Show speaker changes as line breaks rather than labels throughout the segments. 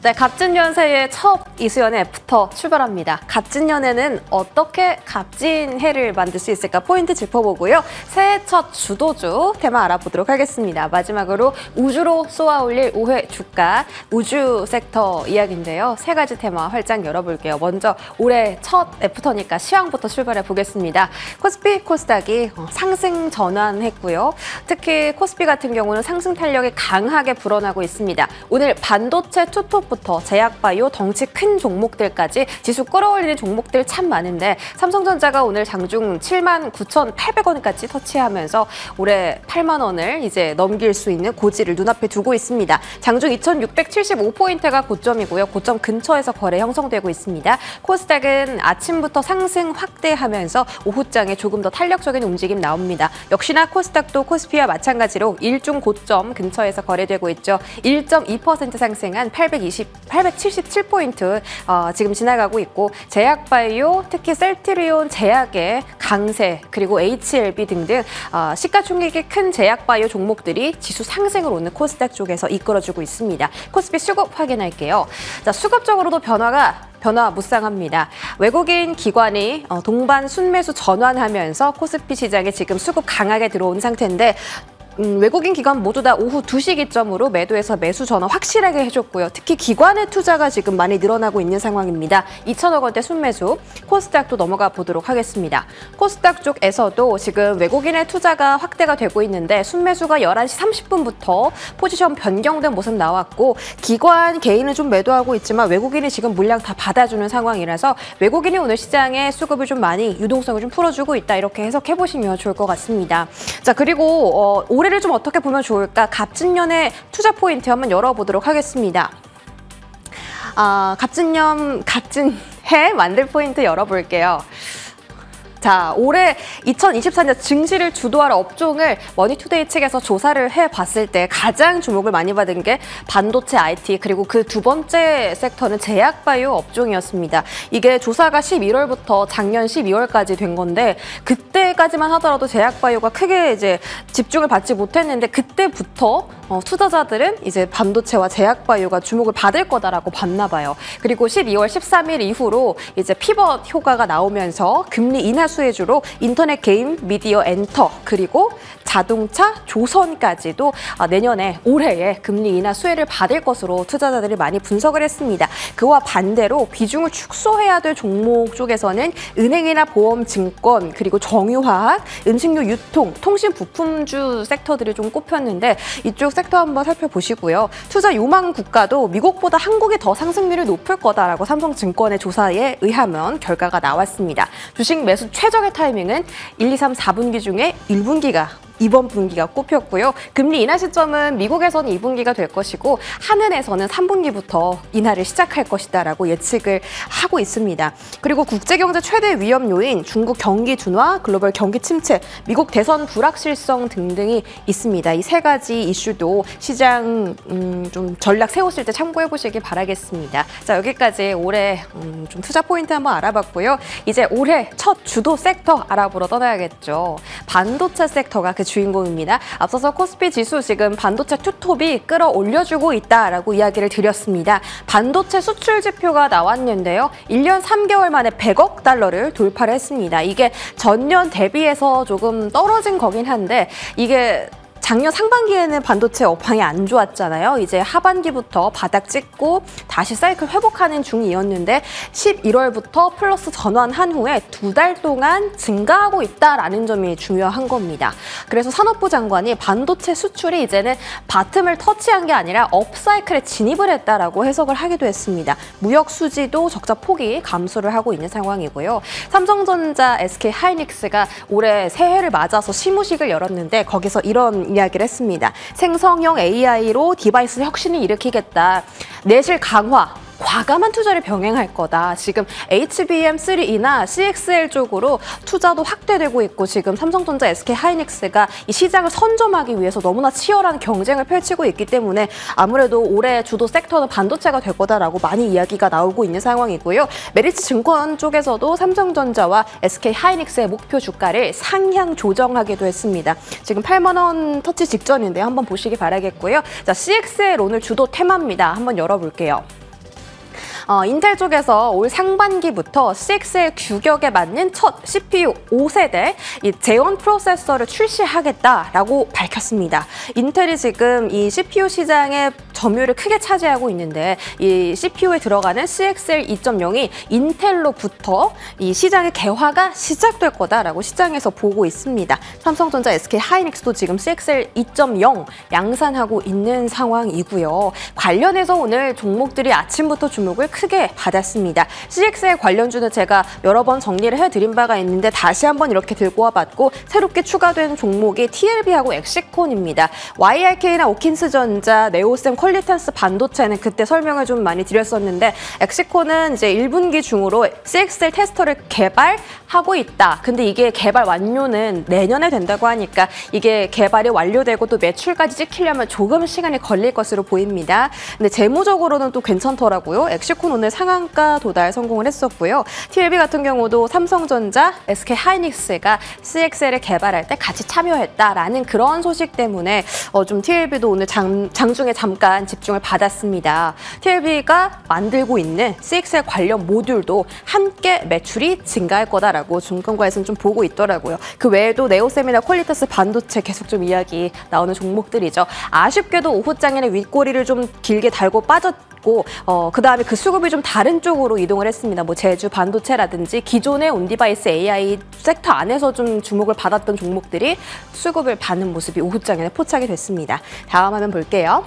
네, 갑진년새의 첫 이수연의 애프터 출발합니다. 갑진년에는 어떻게 갑진 해를 만들 수 있을까 포인트 짚어보고요. 새해 첫 주도주 테마 알아보도록 하겠습니다. 마지막으로 우주로 쏘아올릴 5회 주가 우주 섹터 이야기인데요. 세 가지 테마 활짝 열어볼게요. 먼저 올해 첫 애프터니까 시황부터 출발해 보겠습니다. 코스피, 코스닥이 상승 전환했고요. 특히 코스피 같은 경우는 상승 탄력이 강하게 불어나고 있습니다. 오늘 반도체 투톱부터 제약바이오 덩치 큰 종목들까지 지수 끌어올리는 종목들 참 많은데 삼성전자가 오늘 장중 79,800원까지 터치하면서 올해 8만 원을 이제 넘길 수 있는 고지를 눈앞에 두고 있습니다. 장중 2,675포인트가 고점이고요. 고점 근처에서 거래 형성되고 있습니다. 코스닥은 아침부터 상승 확대하면서 오후장에 조금 더 탄력적인 움직임 나옵니다. 역시나 코스닥도 코스피와 마찬가지로 일중 고점 근처에서 거래되고 있죠. 1.2% 상승한 877포인트 지금 지나가고 있고 제약바이오, 특히 셀트리온 제약의 강세, 그리고 HLB 등등 시가총액이 큰 제약바이오 종목들이 지수 상승을 오늘 코스닥 쪽에서 이끌어주고 있습니다. 코스피 수급 확인할게요. 자, 수급적으로도 변화무쌍합니다. 외국인 기관이 동반 순매수 전환하면서 코스피 시장에 지금 수급 강하게 들어온 상태인데 외국인 기관 모두 다 오후 2시 기점으로 매도해서 매수 전환 확실하게 해줬고요. 특히 기관의 투자가 지금 많이 늘어나고 있는 상황입니다. 2천억 원대 순매수, 코스닥도 넘어가 보도록 하겠습니다. 코스닥 쪽에서도 지금 외국인의 투자가 확대가 되고 있는데 순매수가 11시 30분부터 포지션 변경된 모습 나왔고 기관 개인은 좀 매도하고 있지만 외국인이 지금 물량 다 받아주는 상황이라서 외국인이 오늘 시장에 수급을 좀 많이 유동성을 좀 풀어주고 있다 이렇게 해석해보시면 좋을 것 같습니다. 자, 그리고 올해를 좀 어떻게 보면 좋을까? 갑진년의 투자 포인트 한번 열어보도록 하겠습니다. 갑진해 만들 포인트 열어볼게요. 자, 올해 2024년 증시를 주도할 업종을 머니투데이 측에서 조사를 해봤을 때 가장 주목을 많이 받은 게 반도체 IT, 그리고 그 두 번째 섹터는 제약바이오 업종이었습니다. 이게 조사가 11월부터 작년 12월까지 된 건데 그때까지만 하더라도 제약바이오가 크게 이제 집중을 받지 못했는데 그때부터 투자자들은 이제 반도체와 제약바이오가 주목을 받을 거다라고 봤나 봐요. 그리고 12월 13일 이후로 이제 피벗 효과가 나오면서 금리 인하 수혜주로 인터넷 게임, 미디어 엔터, 그리고 자동차, 조선까지도 내년에 올해에 금리 인하 수혜를 받을 것으로 투자자들이 많이 분석을 했습니다. 그와 반대로 비중을 축소해야 될 종목 쪽에서는 은행이나 보험, 증권, 그리고 정유화학, 음식료 유통, 통신 부품주 섹터들이 좀 꼽혔는데 이쪽 섹터 한번 살펴보시고요. 투자 요망 국가도 미국보다 한국이 더 상승률이 높을 거다라고 삼성증권의 조사에 의하면 결과가 나왔습니다. 주식 매수 최적의 타이밍은 1, 2, 3, 4분기 중에 1분기가 이번 분기가 꼽혔고요. 금리 인하 시점은 미국에서는 2분기가 될 것이고 한은에서는 3분기부터 인하를 시작할 것이다라고 예측을 하고 있습니다. 그리고 국제경제 최대 위험 요인 중국 경기 둔화, 글로벌 경기 침체, 미국 대선 불확실성 등등이 있습니다. 이 세 가지 이슈도 시장 좀 전략 세우실 때 참고해 보시길 바라겠습니다. 자, 여기까지 올해 좀 투자 포인트 한번 알아봤고요. 이제 올해 첫 주도 섹터 알아보러 떠나야겠죠. 반도체 섹터가 그 주인공입니다. 앞서서 코스피 지수 지금 반도체 투톱이 끌어올려주고 있다라고 이야기를 드렸습니다. 반도체 수출 지표가 나왔는데요. 1년 3개월 만에 100억 달러를 돌파를 했습니다. 이게 전년 대비해서 조금 떨어진 거긴 한데 이게 작년 상반기에는 반도체 업황이 안 좋았잖아요. 이제 하반기부터 바닥 찍고 다시 사이클 회복하는 중이었는데 11월부터 플러스 전환한 후에 2달 동안 증가하고 있다라는 점이 중요한 겁니다. 그래서 산업부 장관이 반도체 수출이 이제는 바텀을 터치한 게 아니라 업사이클에 진입을 했다라고 해석을 하기도 했습니다. 무역 수지도 적자 폭이 감소를 하고 있는 상황이고요. 삼성전자, SK하이닉스가 올해 새해를 맞아서 시무식을 열었는데 거기서 이런 이야기를 했습니다. 생성형 AI로 디바이스 혁신을 일으키겠다. 내실 강화. 과감한 투자를 병행할 거다. 지금 HBM3E나 CXL 쪽으로 투자도 확대되고 있고 지금 삼성전자, SK하이닉스가 이 시장을 선점하기 위해서 너무나 치열한 경쟁을 펼치고 있기 때문에 아무래도 올해 주도 섹터는 반도체가 될 거다라고 많이 이야기가 나오고 있는 상황이고요. 메리츠 증권 쪽에서도 삼성전자와 SK하이닉스의 목표 주가를 상향 조정하기도 했습니다. 지금 8만 원 터치 직전인데 한번 보시기 바라겠고요. 자, CXL 오늘 주도 테마입니다. 한번 열어볼게요. 인텔 쪽에서 올 상반기부터 CXL 규격에 맞는 첫 CPU 5세대 이 제온 프로세서를 출시하겠다라고 밝혔습니다. 인텔이 지금 이 CPU 시장의 점유율을 크게 차지하고 있는데 이 CPU에 들어가는 CXL 2.0이 인텔로부터 이 시장의 개화가 시작될 거다라고 시장에서 보고 있습니다. 삼성전자, SK 하이닉스도 지금 CXL 2.0 양산하고 있는 상황이고요. 관련해서 오늘 종목들이 아침부터 주목을 크게 받았습니다. CXL 관련주는 제가 여러 번 정리를 해드린 바가 있는데 다시 한번 이렇게 들고 와봤고 새롭게 추가된 종목이 TLB하고 엑시콘입니다. YRK나 오킨스전자, 네오셈, 퀄리탄스 반도체는 그때 설명을 좀 많이 드렸었는데 엑시콘은 이제 1분기 중으로 CXL 테스터를 개발하고 있다. 근데 이게 개발 완료는 내년에 된다고 하니까 이게 개발이 완료되고 또 매출까지 찍히려면 조금 시간이 걸릴 것으로 보입니다. 근데 재무적으로는 또 괜찮더라고요. 엑시콘 오늘 상한가 도달 성공을 했었고요. TLB 같은 경우도 삼성전자, SK 하이닉스가 CXL을 개발할 때 같이 참여했다라는 그런 소식 때문에 좀 TLB도 오늘 장중에 잠깐 집중을 받았습니다. TLB가 만들고 있는 CXL 관련 모듈도 함께 매출이 증가할 거다라고 증권가에서는 좀 보고 있더라고요. 그 외에도 네오셈이나 퀄리타스 반도체 계속 좀 이야기 나오는 종목들이죠. 아쉽게도 오후장에는 윗꼬리를 좀 길게 달고 빠졌고 그다음에 그 수급이 좀 다른 쪽으로 이동을 했습니다. 뭐 제주 반도체라든지 기존의 온디바이스 AI 섹터 안에서 좀 주목을 받았던 종목들이 수급을 받는 모습이 오후장에는 포착이 됐습니다. 다음 화면 볼게요.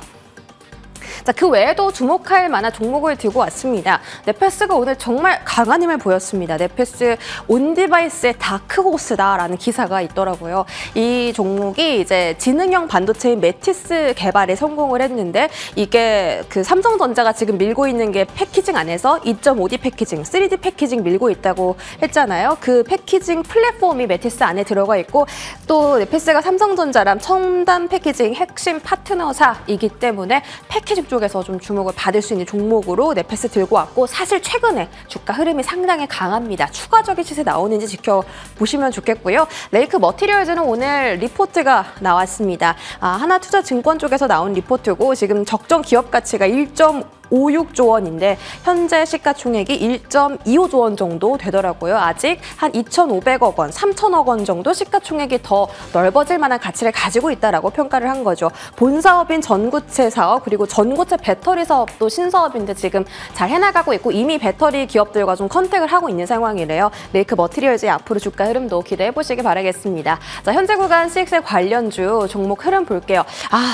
자, 그 외에도 주목할 만한 종목을 들고 왔습니다. 네페스가 오늘 정말 강한 힘을 보였습니다. 네페스 온디바이스의 다크호스다라는 기사가 있더라고요. 이 종목이 이제 지능형 반도체인 메티스 개발에 성공을 했는데 이게 그 삼성전자가 지금 밀고 있는 게 패키징 안에서 2.5D 패키징, 3D 패키징 밀고 있다고 했잖아요. 그 패키징 플랫폼이 메티스 안에 들어가 있고 또 네페스가 삼성전자랑 첨단 패키징 핵심 파트너사이기 때문에 패키징 쪽에서 좀 주목을 받을 수 있는 종목으로 네페스 들고 왔고 사실 최근에 주가 흐름이 상당히 강합니다. 추가적인 시세 나오는지 지켜보시면 좋겠고요. 레이크 머티리얼즈는 오늘 리포트가 나왔습니다. 하나투자증권 쪽에서 나온 리포트고 지금 적정 기업 가치가 1.56조 원인데 현재 시가총액이 1.25조 원 정도 되더라고요. 아직 한 2,500억 원, 3,000억 원 정도 시가총액이 더 넓어질 만한 가치를 가지고 있다라고 평가를 한 거죠. 본 사업인 전구체 사업 그리고 전고체 배터리 사업도 신사업인데 지금 잘 해나가고 있고 이미 배터리 기업들과 좀 컨택을 하고 있는 상황이래요. 레이크 머티리얼즈의 앞으로 주가 흐름도 기대해 보시기 바라겠습니다. 자, 현재 구간 CXL 관련주 종목 흐름 볼게요.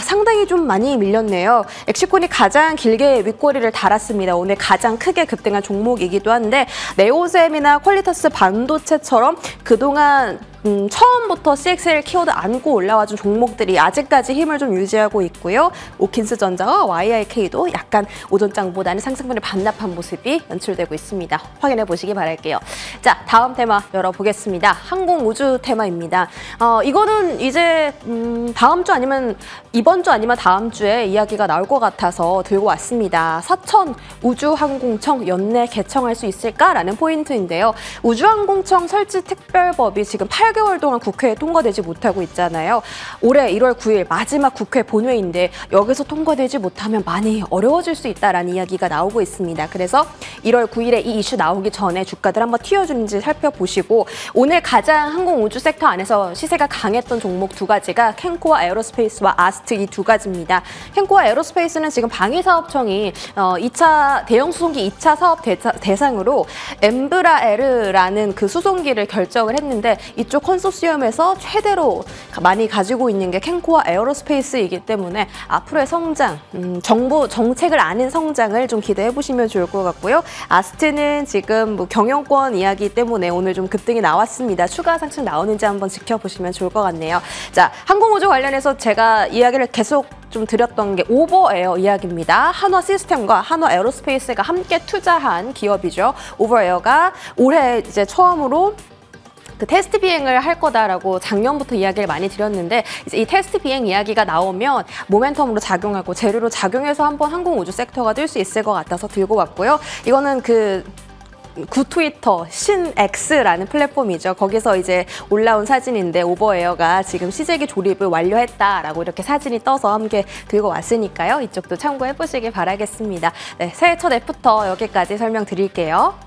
상당히 좀 많이 밀렸네요. 엑시콘이 가장 길게 윗꼬리를 달았습니다. 오늘 가장 크게 급등한 종목이기도 한데 네오셈이나 퀄리타스 반도체처럼 그동안 처음부터 CXL 키워드 안고 올라와준 종목들이 아직까지 힘을 좀 유지하고 있고요. 오킨스전자와 YRK도 약간 오전장보다는 상승분을 반납한 모습이 연출되고 있습니다. 확인해 보시기 바랄게요. 자, 다음 테마 열어보겠습니다. 항공우주 테마입니다. 이거는 이제 다음 주 아니면 이번 주 아니면 다음 주에 이야기가 나올 것 같아서 들고 왔습니다. 사천 우주항공청 연내 개청할 수 있을까라는 포인트인데요. 우주항공청 설치 특별법이 지금 8개월 동안 국회에 통과되지 못하고 있잖아요. 올해 1월 9일 마지막 국회 본회의인데 여기서 통과되지 못하면 많이 어려워질 수 있다라는 이야기가 나오고 있습니다. 그래서 1월 9일에 이 이슈 나오기 전에 주가들 한번 튀어주는지 살펴보시고 오늘 가장 항공우주 섹터 안에서 시세가 강했던 종목 두 가지가 캔코아 에어로스페이스와 아스트 이 두 가지입니다. 캔코아 에어로스페이스는 지금 방위사업청이 2차 대형 수송기 2차 사업 대상으로 엠브라에르라는 그 수송기를 결정을 했는데 이쪽 컨소시엄에서 최대로 많이 가지고 있는 게 캔코아 에어로스페이스이기 때문에 앞으로의 성장, 정부 정책을 아는 성장을 좀 기대해 보시면 좋을 것 같고요. 아스트는 지금 뭐 경영권 이야기 때문에 오늘 좀 급등이 나왔습니다. 추가 상승 나오는지 한번 지켜보시면 좋을 것 같네요. 자, 항공우주 관련해서 제가 이야기를 계속 좀 드렸던 게 오버에어 이야기입니다. 한화 시스템과 한화 에어로스페이스가 함께 투자한 기업이죠. 오버에어가 올해 이제 처음으로 그 테스트 비행을 할 거다라고 작년부터 이야기를 많이 드렸는데 이제 이 테스트 비행 이야기가 나오면 모멘텀으로 작용하고 재료로 작용해서 한번 항공우주 섹터가 뜰 수 있을 것 같아서 들고 왔고요. 이거는 그 구 트위터 신X라는 플랫폼이죠. 거기서 이제 올라온 사진인데 오버에어가 지금 시제기 조립을 완료했다라고 이렇게 사진이 떠서 함께 들고 왔으니까요. 이쪽도 참고해 보시길 바라겠습니다. 네, 새해 첫 앱부터 여기까지 설명드릴게요.